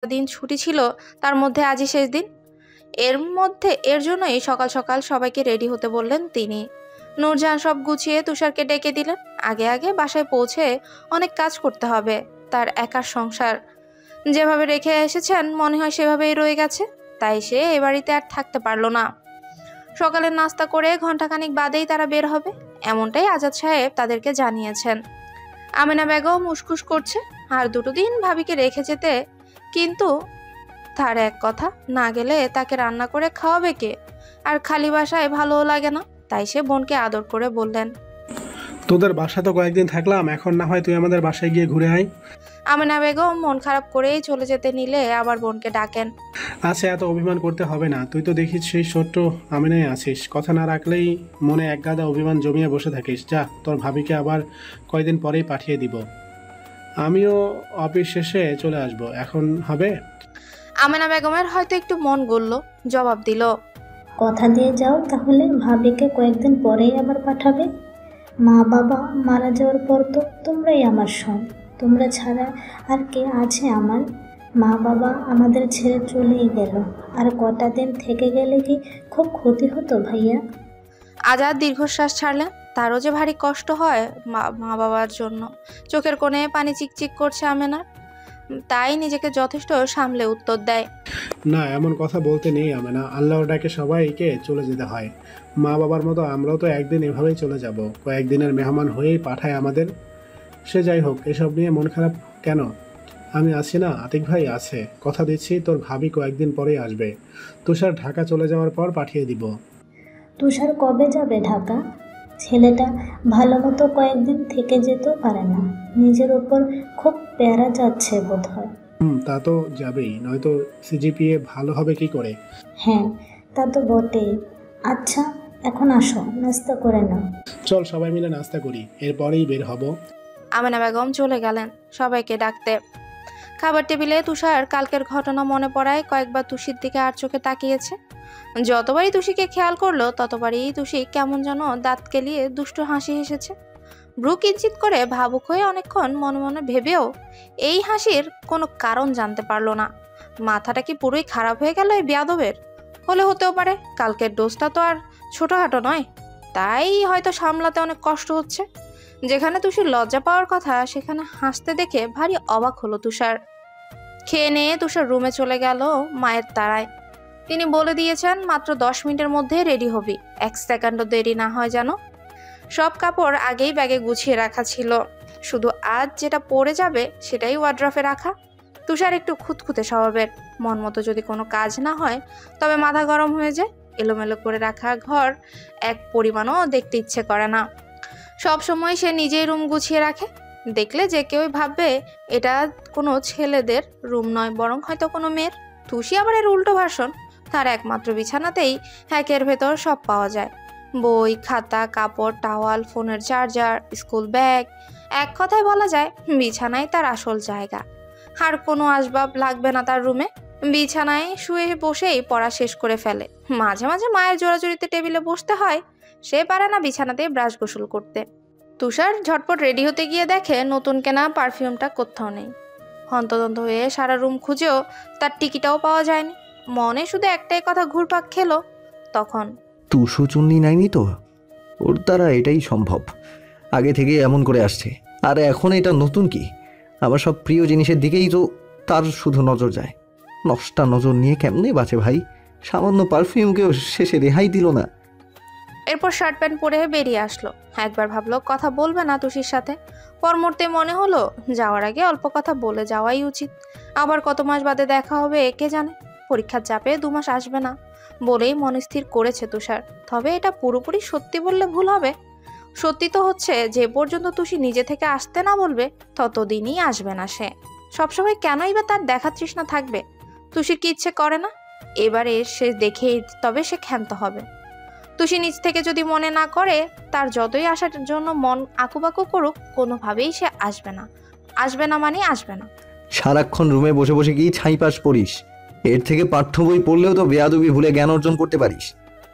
দিন ছুটি ছিল, তার মধ্যে আজই শেষ দিন। এর জন্যই সকাল সকাল সবাইকে রেডি হতে বললেন তিনি। নূরজাহান সব গুছিয়ে তুষারকে ডেকে দিলেন। আগে আগে বাসায় পৌঁছে অনেক কাজ করতে হবে। তার একার সংসার যেভাবে রেখে এসেছেন মনে হয় সেভাবেই রয়ে গেছে, তাই সে এ বাড়িতে আর থাকতে পারল না। সকালের নাস্তা করে ঘন্টাখানিক বাদেই তারা বের হবে, এমনটাই আজাদ সাহেব তাদেরকে জানিয়েছেন। আমেনা বেগম উসখুস করছে আর দুটো দিন ভাবিকে রেখে যেতে, কিন্তু তার এক কথা, না গেলে তাকে রান্না করে খাওয়াবে কে? আর খালি বাসায় ভালোও লাগে না, তাই সে বোনকে আদর করে বললেন, তোদের বাসা তো কয়েকদিন থাকলাম, এখন না হয় তুই আমাদের বাসায় গিয়ে ঘুরে আয়। আমেনা বেগম মন খারাপ করেই চলে যেতে নিলে আবার বোনকে ডাকেন, আচ্ছা, এত অভিমান করতে হবে না, তুই তো দেখিস সেই ছোট্ট আমিনাই আছিস, কথা না রাখলেই মনে এক গাদা অভিমান জমিয়ে বসে থাকিস। যা, তোর ভাবিকে আবার কয়দিন পরেই পাঠিয়ে দিব, আমিও অফিস শেষে চলে আসব। এখন হবে? আমেনা বেগমের হয়তো একটু মন গলল, জবাব দিল, কথা দিয়ে যাও তাহলে, ভাবিকে কয়েকদিন পরেই আবার পাঠাবে। মা বাবা মারা যাওয়ার পর তো তোমরাই আমার সব, তোমরা ছাড়া আর কে আছে আমার? মা বাবা আমাদের ছেড়ে চলেই গেল, আর কটা দিন থেকে গেলে কি খুব ক্ষতি হতো ভাইয়া? আজাদ দীর্ঘশ্বাস ছাড়লেন। তারও যে ভারী কষ্ট হয় মা বাবার জন্য। চোখের কোণে পানি চিকচিক করছে আমেনার, তাই নিজেকে যথেষ্ট সামলে উত্তর দেয়, না, এমন কথা বলতে নেই আমেনা, আল্লাহর ডাকে সবাইকে চলে যেতে হয়। মা বাবার মতো আমরাও তো একদিন এভাবেই চলে যাব, কয়েকদিনের মেহমান হয়েই পাঠায় আমাদের। সে যাই হোক, এসব নিয়ে মন খারাপ কেন? আমি আছি না, আতিক ভাই আছে, কথা দিচ্ছি তোর ভাবি কয়েকদিন পরেই আসবে। তুষার ঢাকা চলে যাওয়ার পর পাঠিয়ে দিব। তুষার কবে যাবে ঢাকা? ছেলেটা ভালো মতো কয়েকদিন থেকে যেতেও পারে না, নিজের ওপর খুব প্যারা যাচ্ছে বোধ হয়। তা তো যাবেই, নয়তো সিজিপিএ ভালো হবে কি করে? হ্যাঁ, তা তো বটেই। আচ্ছা, এখন আসো, নাস্তা করে নাও। চল সবাই মিলে নাস্তা করি, এরপরেই বের হব। আমেনা বেগম চলে গেলেন সবাইকে ডাকতে। খাবার টেবিলে তুষার কালকের ঘটনা মনে পড়ায় কয়েকবার তুষির দিকে আর চোখে তাকিয়েছে। যতবারই তুষিকে খেয়াল করলো ততবারই তুষি কেমন যেন দাঁত কেলিয়ে দুষ্টু হাসি হেসেছে। ব্রু কিঞ্চিত করে ভাবুক হয়ে অনেকক্ষণ মনে মনে ভেবেও এই হাসির কোনো কারণ জানতে পারলো না। মাথাটা কি পুরোই খারাপ হয়ে গেল এই বেয়াদবের? হলে হতেও পারে, কালকের ডোজটা তো আর ছোটোখাটো নয়, তাই হয়তো সামলাতে অনেক কষ্ট হচ্ছে। যেখানে তুষির লজ্জা পাওয়ার কথা সেখানে হাসতে দেখে ভারী অবাক হলো তুষার। খেয়ে নিয়ে তুষার রুমে চলে গেল মায়ের তাড়ায়। তিনি বলে দিয়েছেন মাত্র 10 মিনিটের মধ্যে রেডি হবি, 1 সেকেন্ডও দেরি না হয় যেন। সব কাপড় আগেই ব্যাগে গুছিয়ে রাখা ছিল, শুধু আজ যেটা পরে যাবে সেটাই ওয়ার্ড্রফে রাখা। তুষার একটু খুঁতখুঁতে স্বভাবের, মন মতো যদি কোনো কাজ না হয় তবে মাথা গরম হয়ে যায়। এলোমেলো করে রাখা ঘর এক পরিমাণও দেখতে ইচ্ছে করে না। সব সময় সে নিজেই রুম গুছিয়ে রাখে, দেখলে যে কেউই ভাববে এটা কোনো ছেলেদের রুম নয়, বরং হয়তো কোনো মেয়ের। তুষি আবার এর উল্টো ভার্সন, তার একমাত্র বিছানাতেই হ্যাকের ভেতর সব পাওয়া যায়, বই, খাতা, কাপড়, টাওয়াল, ফোনের চার্জার, স্কুল ব্যাগ। এক কথায় বলা যায় বিছানায় তার আসল জায়গা। আর কোনো আসবাব লাগবে না তার রুমে, বিছানায় শুয়ে বসেই পড়া শেষ করে ফেলে। মাঝে মাঝে মায়ের জোরাজুরিতে টেবিলে বসতে হয়, সে পারে না বিছানাতেই ব্রাশ গোসল করতে। তুষার ঝটপট রেডি হতে গিয়ে দেখে নতুন কেনা পারফিউমটা কোথাও নেই। হন্তদন্ত হয়ে সারা রুম খুঁজেও তার টিকিটাও পাওয়া যায়নি। মনে শুধু একটাই কথা ঘুরপাক খেলো, তখন তুষু চুন্নি নাইনি তো? ওর দ্বারা এটাই সম্ভব, আগে থেকে এমন করে আসছে। আর এখন এটা নতুন কি? আমার সব প্রিয় জিনিসের দিকেই তো তার শুধু নজর যায়। নষ্টা নজর নিয়ে কেমনে বাঁচে ভাই? সামান্য পারফিউমকেও শেষে রেহাই দিল না। এরপর শার্ট প্যান্ট পরে বেরিয়ে আসলো। একবার ভাবলো কথা বলবে না তুষির সাথে, পর মুহূর্তে মনে হলো যাওয়ার আগে অল্প কথা বলে যাওয়াই উচিত। আবার কত মাস বাদে দেখা হবে কে জানে। পরীক্ষার চাপে 2 মাস আসবে না বলেই মনস্থির করেছে তুষার। তবে এটা পুরোপুরি সত্যি বললে ভুল হবে। সত্যি তো হচ্ছে যে পর্যন্ত তুষি নিজে থেকে আসতে না বলবে ততদিনই আসবে না সে। সবসময় কেনই বা তার দেখা তৃষ্ণা থাকবে? তুষির কি ইচ্ছে করে না? এবারে সে দেখেই তবে সে ক্ষান্ত হবে। তুষি নিজ থেকে যদি মনে না করে, তার যতই আসার জন্য মন আকুপাকু করুক, কোনোভাবেই সে আসবে না। আসবে না মানে আসবে না। সারাক্ষণ রুমে বসে বসে কি ছাইপাস পড়িস? এর থেকে পাঠ্য বই পড়লেও তো বেয়াদবি ভুলে জ্ঞান অর্জন করতে পারিস।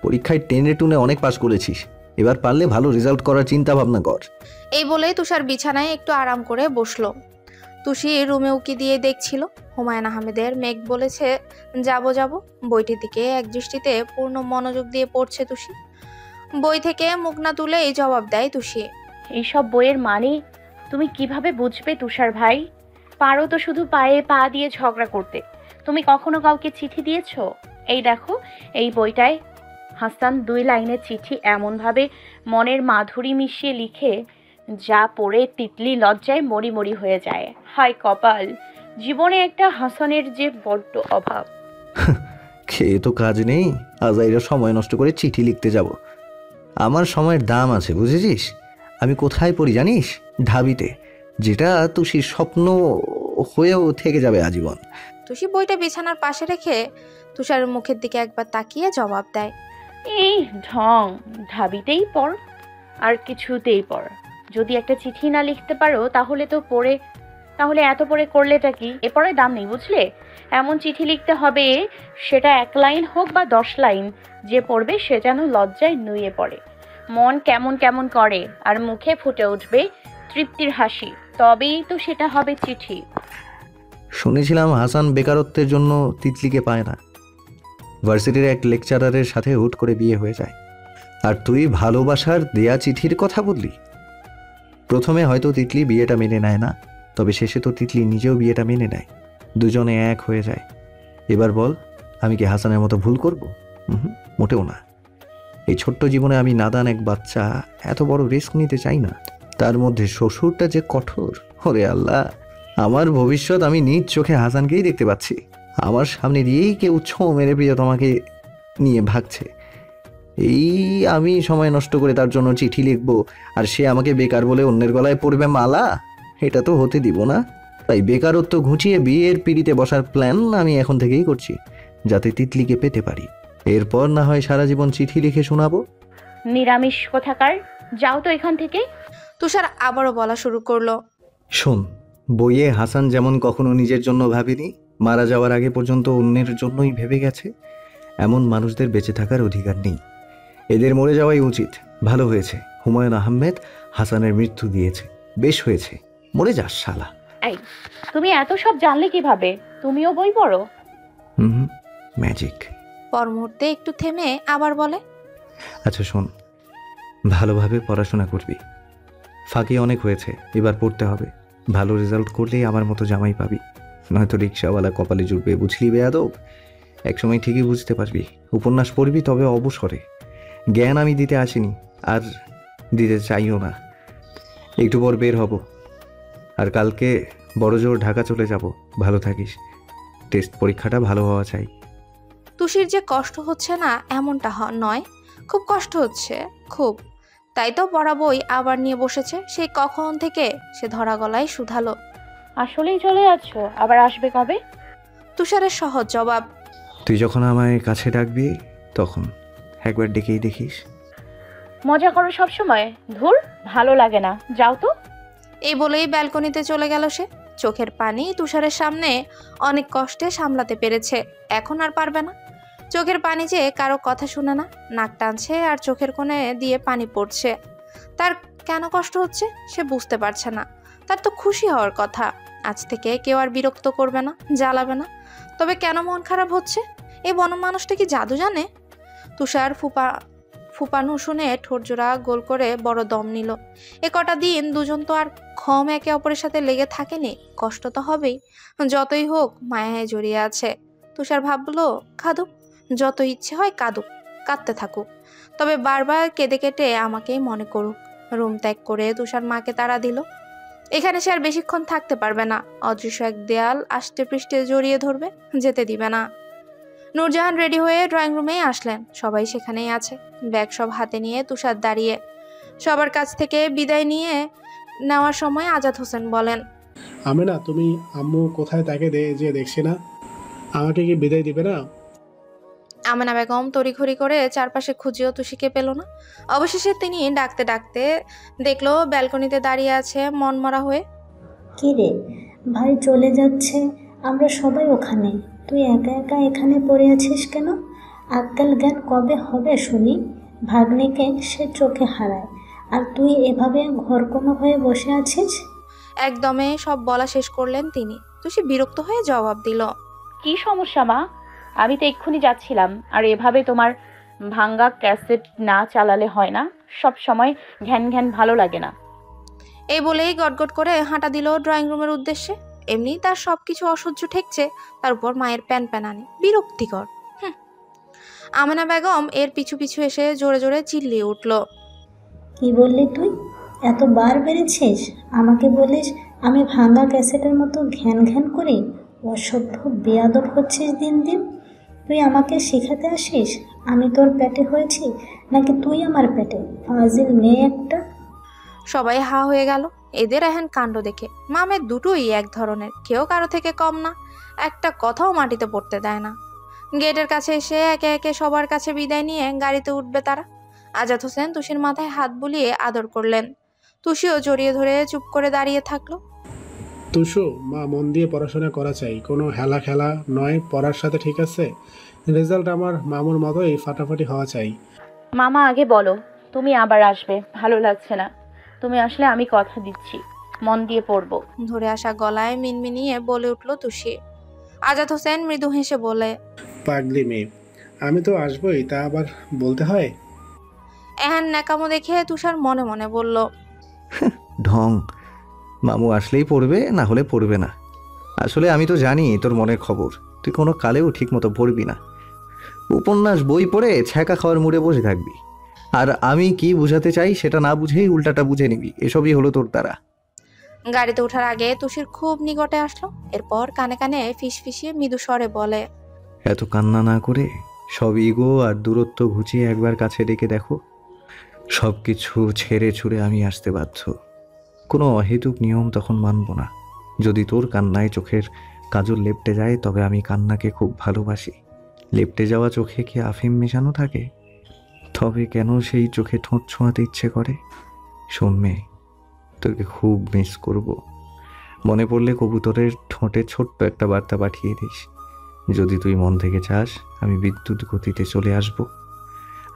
পরীক্ষায় টেনে টুনে অনেক পাস করেছিস, এবার পারলে ভালো রেজাল্ট করার চিন্তা ভাবনা কর। এই বলেই তুষার বিছানায় একটু আরাম করে বসলো। তুষি রুমে উকি দিয়ে দেখছিল। হুমায়ুন আহমেদের মেঘ বলেছে যাব বইটির দিকে একদৃষ্টিতে পূর্ণ মনোযোগ দিয়ে পড়ছে তুষি। বই থেকে মুখ না তুলেই জবাব দেয় তুষি। এইসব বইয়ের মানে তুমি কিভাবে বুঝবে তুষার ভাই? পারো তো শুধু পায়ে পা দিয়ে ঝগড়া করতে। তুমি কখনো কাউকে চিঠি দিয়েছো? এই দেখো, এই বইটায় হাসান 2 লাইনের চিঠি এমনভাবে মনের মাধুরী মিশিয়ে লিখে, যা পড়ে তিতলি লজ্জায় মরি মরি হয়ে যায়। হায় কপাল, জীবনে একটা হাসানের যে বড্ড অভাব। খেয়ে তো কাজ নেই, আজাইরা সময় নষ্ট করে চিঠি লিখতে যাব? আমার সময়ের দাম আছে, বুঝেছিস? আমি কোথায় পড়ি জানিস? ঢাবিতে, যেটা তুষির স্বপ্ন হয়েও থেকে যাবে আজীবন। তুষি বইটা বিছানার পাশে রেখে তুষারের মুখের দিকে একবার তাকিয়ে জবাব দেয়। এই ঢং, ঢাবিতেই পড় আর কিছুতেই পড়। যদি একটা চিঠি না লিখতে পারো তাহলে এত পড়ে করলেটা কি? এ পড়ে দাম নেই, বুঝলে? এমন চিঠি লিখতে হবে, সেটা 1 লাইন হোক বা 10 লাইন, যে পড়বে সে যেন লজ্জায় নুয়ে পড়ে, মন কেমন কেমন করে, আর মুখে ফুটে উঠবে তৃপ্তির হাসি। তবেই তো সেটা হবে চিঠি। শুনেছিলাম হাসান বেকারত্বের জন্য তিতলিকে পায় না। ভার্সিটির এক লেকচারারের সাথে হুট করে বিয়ে হয়ে যায়। আর তুই ভালোবাসার দেয়া চিঠির কথা বললি। প্রথমে হয়তো তিতলি বিয়েটা মেনে নেয় না, তবে শেষে তো তিতলি নিজেও বিয়েটা মেনে নেয়, দুজনে এক হয়ে যায়। এবার বল, আমি কি হাসানের মতো ভুল করব? মোটেও না। এই ছোট্ট জীবনে আমি নাদান এক বাচ্চা, এত বড় রিস্ক নিতে চাই না। তার মধ্যে শ্বশুরটা যে কঠোর, ওরে আল্লাহ! আমার ভবিষ্যৎ আমি নিজ চোখে হাসানকেই দেখতে পাচ্ছি। আমার সামনে দিয়েই কেউ ছো মেরে প্রিয়তমাকে নিয়ে ভাগছে। এই আমি সময় নষ্ট করে তার জন্য চিঠি লিখবো, আর সে আমাকে বেকার বলে অন্যের গলায় পড়বে মালা? এটা তো হতে দিব না। তাই বেকারত্ব ঘুচিয়ে বিয়ের পিড়িতে বসার প্ল্যান আমি এখন থেকেই করছি, যাতে তিতলিকে পেতে পারি। এরপর না হয় সারা জীবন চিঠি লিখে শোনাবো। নিরামিষ কোথাকার, যাও তো এখান থেকে। তুষার আবারও বলা শুরু করলো। শোন, বইয়ে হাসান যেমন কখনো নিজের জন্য ভাবেনি, মারা যাওয়ার আগে পর্যন্ত অন্যের জন্যই ভেবে গেছে, এমন মানুষদের বেঁচে থাকার অধিকার নেই। এদের মরে যাওয়াই উচিত। ভালো হয়েছে হুমায়ুন আহমেদ হাসানের মৃত্যু দিয়েছে। বেশ হয়েছে, মরে যাস শালা। এই, তুমি এত সব জানলে কিভাবে? তুমিও বই পড়ো? ম্যাজিক। পর মুহূর্তে একটু থেমে আবার বলে। আচ্ছা শোন, ভালোভাবে পড়াশোনা করবি। ফাঁকি অনেক হয়েছে, এবার পড়তে হবে। ভালো রেজাল্ট করলেই আমার মতো জামাই পাবি, নয়তো রিক্সাওয়ালা কপালে জুটবে, বুঝলি বেয়াদব? একসময় ঠিকই বুঝতে পারবি। উপন্যাস পড়বি, তবে অবসরে। জ্ঞান আমি দিতে আসিনি, আর দিতে চাইও না। একটু পর বের হব, আর কালকে বড়জোর ঢাকা চলে যাব। ভালো থাকিস। টেস্ট পরীক্ষাটা ভালো হওয়া চাই। তুষির যে কষ্ট হচ্ছে না এমনটা নয়, খুব কষ্ট হচ্ছে, খুব। তাই তো পড়া বই আবার নিয়ে বসেছে। সেই কখন থেকে সে ধরা গলায় শুধালো। আসলেই চলে যাচ্ছ? আবার আসবে কবে? তুষারের সহজ জবাব। তুই যখন আমায় কাছে ডাকবি তখন একবার ডেকেই দেখিস। মজা করো সব সময়, ধুর, ভালো লাগে না, যাও তো। এই বলেই ব্যালকনিতে চলে গেল সে। চোখের পানি তুষারের সামনে অনেক কষ্টে সামলাতে পেরেছে, এখন আর পারবে না। চোখের পানি যে কারো কথা শুনে না, নাক টানছে আর চোখের কোণে দিয়ে পানি পড়ছে। তার কেন কষ্ট হচ্ছে সে বুঝতে পারছে না। তার তো খুশি হওয়ার কথা, আজ থেকে কেউ আর বিরক্ত করবে না, জ্বালাবে না। তবে কেন মন খারাপ হচ্ছে? এই বনমানুষটা কি জাদু জানে? তুষার ফুপানো শুনে ঠোঁটজোড়া গোল করে বড় দম নিল। এ কটা দিন দুজন তো আর ক্ষম একে অপরের সাথে লেগে থাকেনি, কষ্ট তো হবেই। যতই হোক মায়ায় জড়িয়ে আছে। তুষার ভাবলো, কাঁদুক, যত ইচ্ছে হয় কাঁদুক, কাঁদতে থাকুক, তবে বারবার কেঁদে কেটে আমাকেই মনে করুক। রুম ত্যাগ করে তুষার মাকে তাড়া দিল। এখানে সে আর বেশিক্ষণ থাকতে পারবে না। অদৃশ্য এক দেয়াল আষ্টে পৃষ্ঠে জড়িয়ে ধরবে, যেতে দিবে না। নূরজাহান রেডি হয়ে ড্রয়িং রুমেই আসলেন। সবাই সেখানেই আছে, ব্যাগ সব হাতে নিয়ে তুষার দাঁড়িয়ে। সবার কাছ থেকে বিদায় নেওয়ার সময় আজাদ হোসেন বলেন। আমেনা, তুমি আম্মু কোথায় তাকে যে দেখছি না, আমাকে কি বিদায় দিবে না? আমেনা বেগম তড়িঘড়ি করে চারপাশে খুঁজেও তুষিকে পেল না। অবশেষে তিনি ডাকতে ডাকতে দেখলো ব্যালকনিতে দাঁড়িয়ে আছে মনমরা হয়ে। কি রে ভাই, চলে যাচ্ছে, আমরা সবাই ওখানে, তুই একা একা এখানে পড়ে আছিস কেন? আক্কেল জ্ঞান কবে হবে শুনি? ভাগ্নিকে সে চোখে হারায়, আর তুই এভাবে ঘরকোনো হয়ে বসে আছিস। একদমে সব বলা শেষ করলেন তিনি। তুষি বিরক্ত হয়ে জবাব দিল, কি সমস্যা মা? আমি তো এক্ষুনি যাচ্ছিলাম। আর এভাবে তোমার ভাঙ্গা ক্যাসেট না চালালে হয় না। সব সময় ঘ্যান ঘ্যান ভালো লাগে না। এই বলেই গটগট করে হাঁটা দিল ড্রয়িং রুমের উদ্দেশ্যে। এমনি তার সবকিছু অসহ্য ঠেকছে, তার উপর মায়ের প্যানপ্যানানি, বিরক্তিকর। আমেনা বেগম এর পিছু পিছু এসে জোরে জোরে চিল্লিয়ে উঠল, কি বললি তুই? এতবার বেড়েছিস? আমাকে বলিস আমি ভাঙা ক্যাসেটের মতো ঘ্যান ঘ্যান করি? অসভ্য বেয়াদব হচ্ছিস দিন দিন। তুই আমাকে শেখাতে আসিস আমি তোর পেটে হয়েছি নাকি তুই আমার পেটে? ফাজিল মেয়ে একটা। সবাই হা হয়ে গেল এদের এহেন কাণ্ড দেখে। মামের দুটোই এক ধরনের, কেউ কারো থেকে কম না, একটা কথাও মাটিতে পড়তে দেয় না। গেটের কাছে এসে একে একে সবার কাছে বিদায় নিয়ে গাড়িতে উঠবে তারা। আজাদ হোসেন তুষির মাথায় হাত বুলিয়ে আদর করলেন। তুষিও জড়িয়ে ধরে চুপ করে দাঁড়িয়ে থাকলো। তুষু, মা মন দিয়ে পড়াশোনা করা চাই, কোনো হেলা খেলা নয়, পড়ার সাথে, ঠিক আছে? রেজাল্ট আমার মামুর মতোই ফাটাফাটি হওয়া চাই। মামা আগে বলো, তুমি আবার আসবে। ভালো লাগছে না। তুমি আসলে আমি কথা দিচ্ছি মন দিয়ে পড়বো। ধরে আসা গলায় মিনমিনিয়ে বলে উঠল তুষি। আজাদ হোসেন মৃদু হেসে বলে, পাগলি মেয়ে, আমি তো আসবোই, তা আবার বলতে হয়? এহেন ন্যাকামো দেখে তুষার মনে মনে বলল, ঢং, মামু আসলেই পড়বে, না হলে পড়বে না। আসলে আমি তো জানি তোর মনের খবর, তুই কোনো কালেও ঠিক মতো পড়বি না। উপন্যাস বই পড়ে ছ্যাঁকা খাওয়ার মুড়ে বসে থাকবি, আর আমি কি বোঝাতে চাই সেটা না বুঝেই উল্টাটা বুঝে নিবি। এসবই হলো তোর দ্বারা। গাড়িতে ওঠার আগে তুষির খুব নিকটে আসলো। এরপর কানে কানে ফিসফিসিয়ে মৃদু স্বরে বলে, এত কান্না না করে সব ইগো আর দূরত্ব ঘুচিয়ে একবার কাছে ডেকে দেখো। সব কিছু ছেড়ে ছুড়ে আমি আসতে বাধ্য। কোনো অহেতুক নিয়ম তখন মানব না। যদি তোর কান্নায় চোখের কাজল লেপটে যায়, তবে আমি কান্নাকে খুব ভালোবাসি। লেপটে যাওয়া চোখে কি আফিম মেশানো থাকে? তবে কেন সেই চোখে ঠোঁট ছোঁয়াতে ইচ্ছে করে? শোন মেয়ে, তোকে খুব মিস করব। মনে পড়লে কবুতরের ঠোঁটে ছোট্ট একটা বার্তা পাঠিয়ে দিস। যদি তুই মন থেকে চাস, আমি বিদ্যুৎ গতিতে চলে আসব।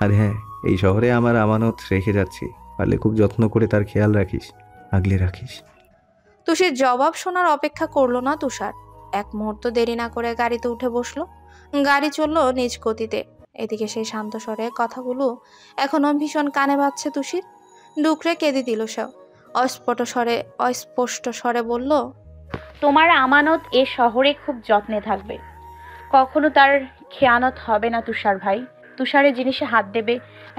আর হ্যাঁ, এই শহরে আমার আমানত রেখে যাচ্ছি, পারলে খুব যত্ন করে তার খেয়াল রাখিস, আগলে রাখিস। তুষির জবাব শোনার অপেক্ষা করলো না তুষার। এক মুহূর্ত দেরি না করে গাড়িতে উঠে বসলো। গাড়ি চললো নিজ গতিতে। এদিকে সেই শান্ত স্বরে কথাগুলো এখনো ভীষণ কানে বাজছে তুষির। ডুকরে কেঁদে দিল সে। অস্পষ্ট স্বরে বলল, তোমার আমানত এ শহরে খুব যত্নে থাকবে। কখনো তার খেয়ানত হবে না তুষার ভাই। তুষারের জিনিসে হাত দেবে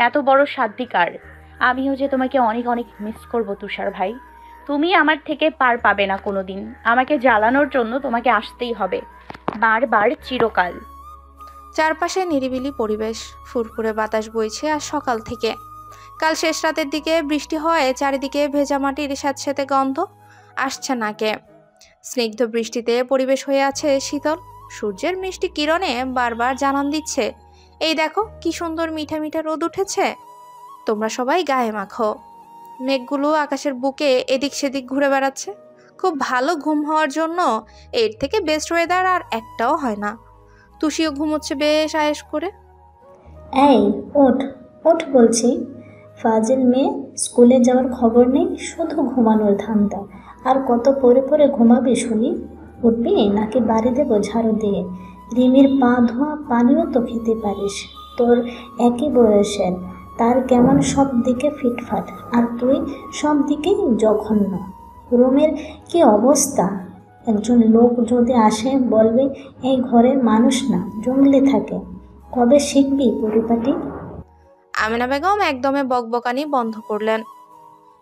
এত বড় সাধ্বিকার। আমিও যে তোমাকে অনেক অনেক মিস করব তুষার ভাই। তুমি আমার থেকে পার পাবে না কোনোদিন। আমাকে জ্বালানোর জন্য তোমাকে আসতেই হবে, বারবার, চিরকাল। চারপাশে নিরিবিলি পরিবেশ, ফুরফুরে বাতাস বইছে আর সকাল থেকে। কাল শেষ রাতের দিকে বৃষ্টি হওয়ায় চারিদিকে ভেজা মাটির স্যাঁতস্যাঁতে গন্ধ আসছে নাকে। স্নিগ্ধ বৃষ্টিতে পরিবেশ হয়ে আছে শীতল। সূর্যের মিষ্টি কিরণে বারবার জানান দিচ্ছে, এই দেখো কি সুন্দর মিঠা মিঠা রোদ উঠেছে, তোমরা সবাই গায়ে মাখো। মেঘগুলো আকাশের বুকে এদিক সেদিক ঘুরে বেড়াচ্ছে। খুব ভালো ঘুম হওয়ার জন্য এর থেকে বেস্ট ওয়েদার আর একটাও হয় না। তুষিও ঘুমোচ্ছে বেশ আয়েশ করে। এই ওঠ, ওঠ বলছি। ফাজিল মেয়ে, স্কুলে যাওয়ার খবর নেই, শুধু ঘুমানোর ধান্দা। আর কত পরে পরে ঘুমাবি শুনি? উঠবি নাকি বাড়ি দেবো ঝাড়ু দিয়ে? রিমির পা ধোয়া পানিও তো খেতে পারিস। তোর একই বয়সের, তার কেমন সব দিকে ফিটফাট, আর তুই সব দিকেই জঘন্য। রুমের কি অবস্থা! একজন লোক যদি আসে বলবে এই ঘরের মানুষ না, জঙ্গলে থাকে। কবে শিখবি পরিপাটি? আমেনা বেগম একদমে বকবকানি বন্ধ করলেন।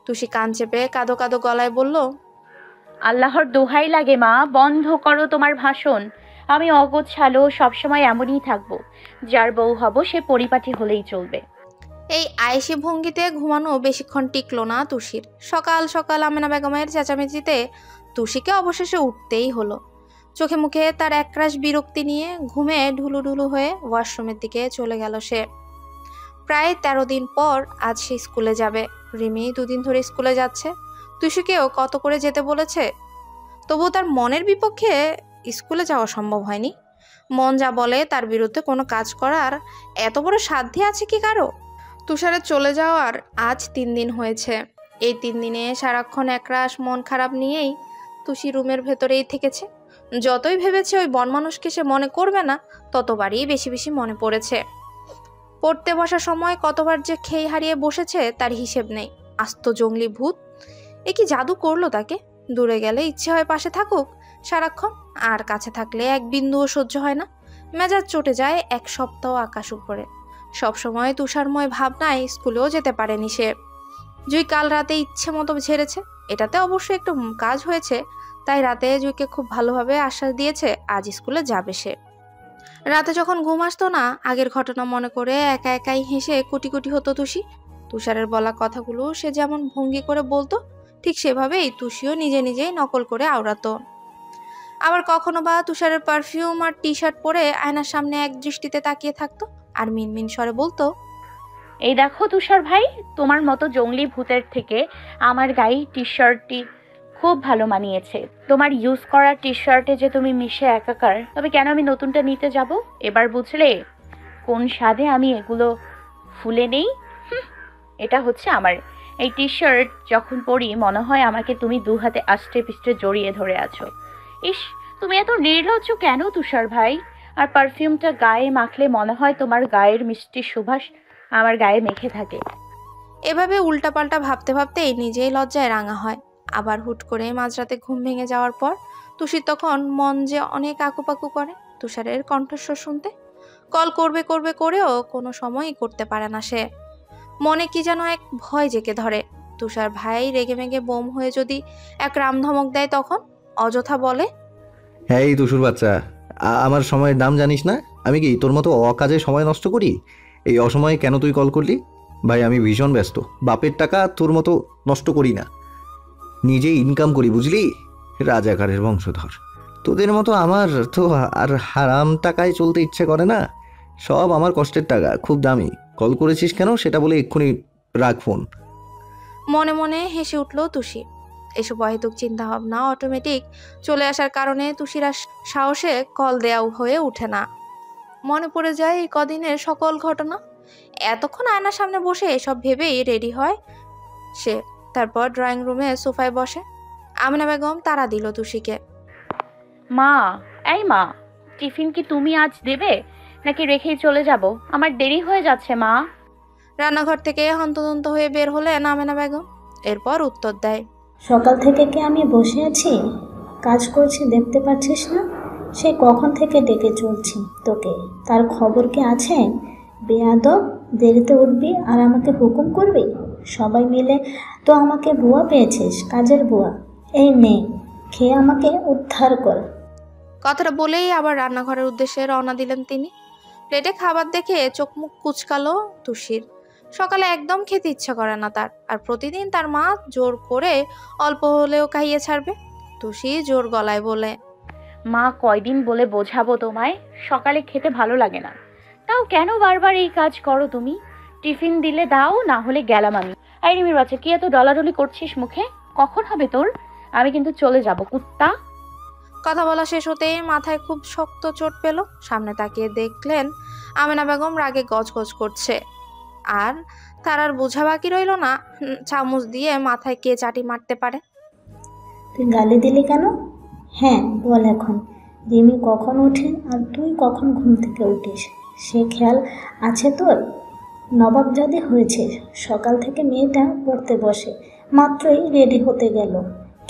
তুষি কান চেপে কাঁদো কাঁদো গলায় বলল, আল্লাহর দোহাই লাগে মা, বন্ধ করো তোমার ভাষণ। আমি অগোছালো, সবসময় এমনই থাকবো। যার বউ হব সে পরিপাটি হলেই চলবে। এই আয়েসি ভঙ্গিতে ঘুমানো বেশিক্ষণ টিকলো না তুষির। সকাল সকাল আমেনা বেগমের চেঁচামেচিতে তুষিকে অবশেষে উঠতেই হলো। চোখে মুখে তার একরাশ বিরক্তি নিয়ে ঘুমে ঢুলু ঢুলু হয়ে ওয়াশরুমের দিকে চলে গেল সে। প্রায় 13 দিন পর আজ সে স্কুলে যাবে। রিমি 2 দিন ধরে স্কুলে যাচ্ছে। তুষিকেও কত করে যেতে বলেছে, তবুও তার মনের বিপক্ষে স্কুলে যাওয়া সম্ভব হয়নি। মন যা বলে তার বিরুদ্ধে কোনো কাজ করার এত বড় সাধ্য আছে কি কারো? তুষারের চলে যাওয়ার আজ 3 দিন হয়েছে। এই 3 দিনে সারাক্ষণ একরাশ মন খারাপ নিয়েই তুষি রুমের ভেতরেই থেকেছে। যতই ভেবেছে ওই বনমানুষকে সে মনে করবে না, ততবারই বেশি বেশি মনে পড়েছে। পড়তে বসার সময় কতবার যে খেই হারিয়ে বসেছে তার হিসেব নেই। আস্ত জঙ্গলি ভূত, এ কি জাদু করলো তাকে? দূরে গেলে ইচ্ছে হয় পাশে থাকুক সারাক্ষণ, আর কাছে থাকলে এক বিন্দুও সহ্য হয় না। মেজাজ চটে যায় 1 সপ্তাহ আকাশ উপরে। সবসময় তুষারময় ভাবনায় স্কুলেও যেতে পারেনি সে। জুই কাল রাতে ইচ্ছে মতো ঝেড়েছে। এটাতে অবশ্যই একটু কাজ হয়েছে, তাই রাতে জুইকে খুব ভালোভাবে আশ্বাস দিয়েছে আজ স্কুলে যাবে সে। রাতে যখন ঘুম আসতো না, আগের ঘটনা মনে করে একা একাই হেসে কুটি কুটি হতো তুষি। তুষারের বলা কথাগুলো সে যেমন ভঙ্গি করে বলতো, ঠিক সেভাবেই তুষিও নিজে নিজেই নকল করে আওড়াতো। আবার কখনো বা তুষারের পারফিউম আর টি শার্ট পরে আয়নার সামনে এক দৃষ্টিতে তাকিয়ে থাকতো আর মিনমিন স্বরে বলতো, এই দেখো তুষার ভাই, তোমার মতো জঙ্গলি ভূতের থেকে আমার গায়ে টি শার্টটি খুব ভালো মানিয়েছে। তোমার ইউজ করা টি শার্টে যে তুমি মিশে একাকার, তবে কেন আমি নতুনটা নিতে যাব? এবার বুঝলে কোন স্বাদে আমি এগুলো ফুলে নেই? এটা হচ্ছে আমার। এই টি শার্ট যখন পরি মনে হয় আমাকে তুমি 2 হাতে আষ্টে পিষ্টে জড়িয়ে ধরে আছো। ইস, তুমি এত নির্লজ্জ কেন তুষার ভাই? আর পারফিউমটা গায়ে মাখলে মনে হয় তোমার গায়ের মিষ্টি সুবাস আমার গায়ে মেখে থাকে। এভাবে উল্টাপাল্টা ভাবতে ভাবতেই নিজেই লজ্জায় রাঙা হয়। আবার হুট করে মাঝরাতে ঘুম ভেঙে যাওয়ার পর তুষির তখন মন যে অনেক আকুপাকু করে তুষারের কণ্ঠস্বর শুনতে। কল করবে করবে করেও কোনো সময়ই করতে পারে না সে। মনে কি যেন এক ভয় জেঁকে ধরে। তুষার ভাই রেগে মেগে বোম হয়ে যদি এক রামধমক দেয়, তখন অযথা বলে, হ্যাঁ এই তুষুর বাচ্চা, আমার সময়ের দাম জানিস না? আমি কি তোর মতো অকাজে সময় নষ্ট করি? এই অসময়ে কেন তুই কল করলি? ভাই আমি ভীষণ ব্যস্ত, বাপের টাকা তোর মতো নষ্ট করি না, নিজেই ইনকাম করি বুঝলি? রাজাকারের বংশধর তোদের মতো আমার তো আর হারাম টাকায় চলতে ইচ্ছে করে না। সব আমার কষ্টের টাকা, খুব দামি। কল করেছিস কেন সেটা বলে এক্ষুনি রাখ ফোন। মনে মনে হেসে উঠল তুষি। এসব অহেতুক চিন্তা ভাবনা অটোমেটিক চলে আসার কারণে তুষির আর সাহসে কল দেওয়া হয়ে ওঠে না। মনে পড়ে যায় এই কদিনের সকল ঘটনা। এতক্ষণ আয়নার সামনে বসে এসব ভেবেই রেডি হয় সে। তারপর ড্রয়িং রুমে সোফায় বসে। আমিনা বেগম তাড়া দিল তুষিকে। মা, এই মা, টিফিন কি তুমি আজ দেবে নাকি রেখেই চলে যাব? আমার দেরি হয়ে যাচ্ছে মা। রান্নাঘর থেকে হন্তদন্ত হয়ে বের হলেন আমিনা বেগম। এরপর উত্তর দেয়, সকাল থেকে কি আমি বসে আছি? কাজ করছি দেখতে পাচ্ছিস না? সে কখন থেকে ডেকে চলছি তোকে, তার খবর কি আছে? বেয়াদব, দেরিতে উঠবি আর আমাকে হুকুম করবি? সবাই মিলে তো আমাকে বুয়া পেয়েছিস, কাজের বুয়া। এই নে, খেয়ে আমাকে উদ্ধার কর। কথাটা বলেই আবার রান্নাঘরের উদ্দেশ্যে রওনা দিলেন তিনি। প্লেটে খাবার দেখে চোখ মুখ কুচকালো তুষির। সকালে একদম খেতে ইচ্ছা করে না তার, আর প্রতিদিন তার মা জোর করে অল্প হলেও খাইয়ে ছাড়বে। তুষি জোর গলায় বলে, মা কয়দিন বলে বোঝাবো তোমায়, সকালে খেতে ভালো লাগে না, তাও কেন বারবার এই কাজ করো তুমি? টিফিন দিলে দাও, না হলে গেলাম আমি। আই রিমির বাচ্চা, কি এত ডলাডলি করছিস মুখে? কখন হবে তোর? আমি কিন্তু চলে যাব কুত্তা। কথা বলা শেষ হতেই মাথায় খুব শক্ত চোট পেল। সামনে তাকিয়ে দেখলেন আমিনা বেগম রাগে গজগজ করছে। আর তার আর বোঝা বাকি রইল না চামচ দিয়ে মাথায় কে চাটি মারতে পারে। তুই গালি দিলি কেন? হ্যাঁ বল এখন, রিমি কখন ওঠে আর তুই কখন ঘুম থেকে উঠিস সে খেয়াল আছে তোর? নবাবজাদি হয়েছে, সকাল থেকে মেয়েটা পড়তে বসে, মাত্রই রেডি হতে গেল,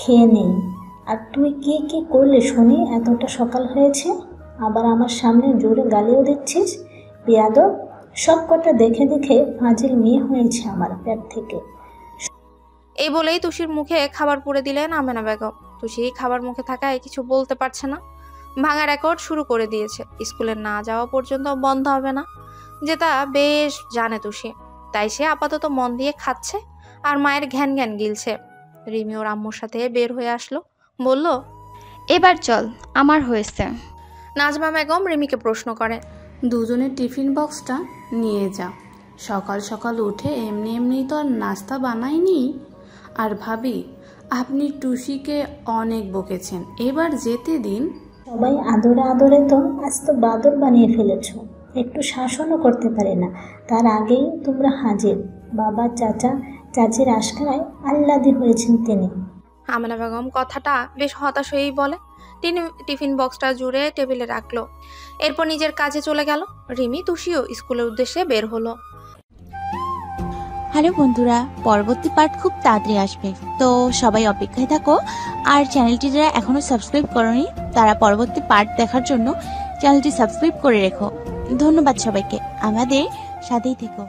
খেয়ে নেই। আর তুই কি কি করলে শুনি এতটা সকাল হয়েছে? আবার আমার সামনে জোরে গালিও দিচ্ছিস। বেয়াদব, সব কটা দেখে দেখে ফাজিল মেয়ে হয়েছে আমার পেট থেকে। এই বলেই তুষির মুখে খাবার পুরে দিলেন আমেনা বেগম। তুষি খাবার মুখে থাকায় কিছু বলতে পারছে না। ভাঙা রেকর্ড শুরু করে দিয়েছে, স্কুলে না যাওয়া পর্যন্ত বন্ধ হবে না, যেটা বেশ জানে তুষি। তাই সে আপাতত মন দিয়ে খাচ্ছে আর মায়ের ঘ্যান ঘ্যান গিলছে। রিমি ওর আম্মুর সাথে বের হয়ে আসলো, বলল, এবার চল, আমার হয়েছে। নাজমা বেগম রিমিকে প্রশ্ন করে, দুজনের টিফিন বক্সটা নিয়ে যা। সকাল সকাল উঠে এমনি এমনি তো আর নাস্তা বানাইনি। আর ভাবি, আপনি টুসিকে অনেক বকেছেন, এবার যেতে দিন। সবাই আদরে আদরে তো আজ তো বাদর বানিয়ে ফেলেছ, একটু শাসনও করতে পারে না, তার আগেই তোমরা হাজির। বাবা চাচা চাচির আশকারায় আহ্লাদি হয়েছেন তিনি। আমেনা বেগম কথাটা বেশ হতাশ হয়েই বলে। তিনি টিফিন বক্সটা জুড়ে টেবিলে রাখলো, এরপর নিজের কাজে চলে গেল। রিমি তুষিও স্কুলের উদ্দেশ্যে বের হলো। হ্যালো বন্ধুরা, পরবর্তী পার্ট খুব তাড়াতাড়ি আসবে, তো সবাই অপেক্ষায় থাকো। আর চ্যানেলটি যারা এখনো সাবস্ক্রাইব করনি তারা পরবর্তী পার্ট দেখার জন্য চ্যানেলটি সাবস্ক্রাইব করে রেখো। ধন্যবাদ সবাইকে, আমাদের সাথেই থেকো।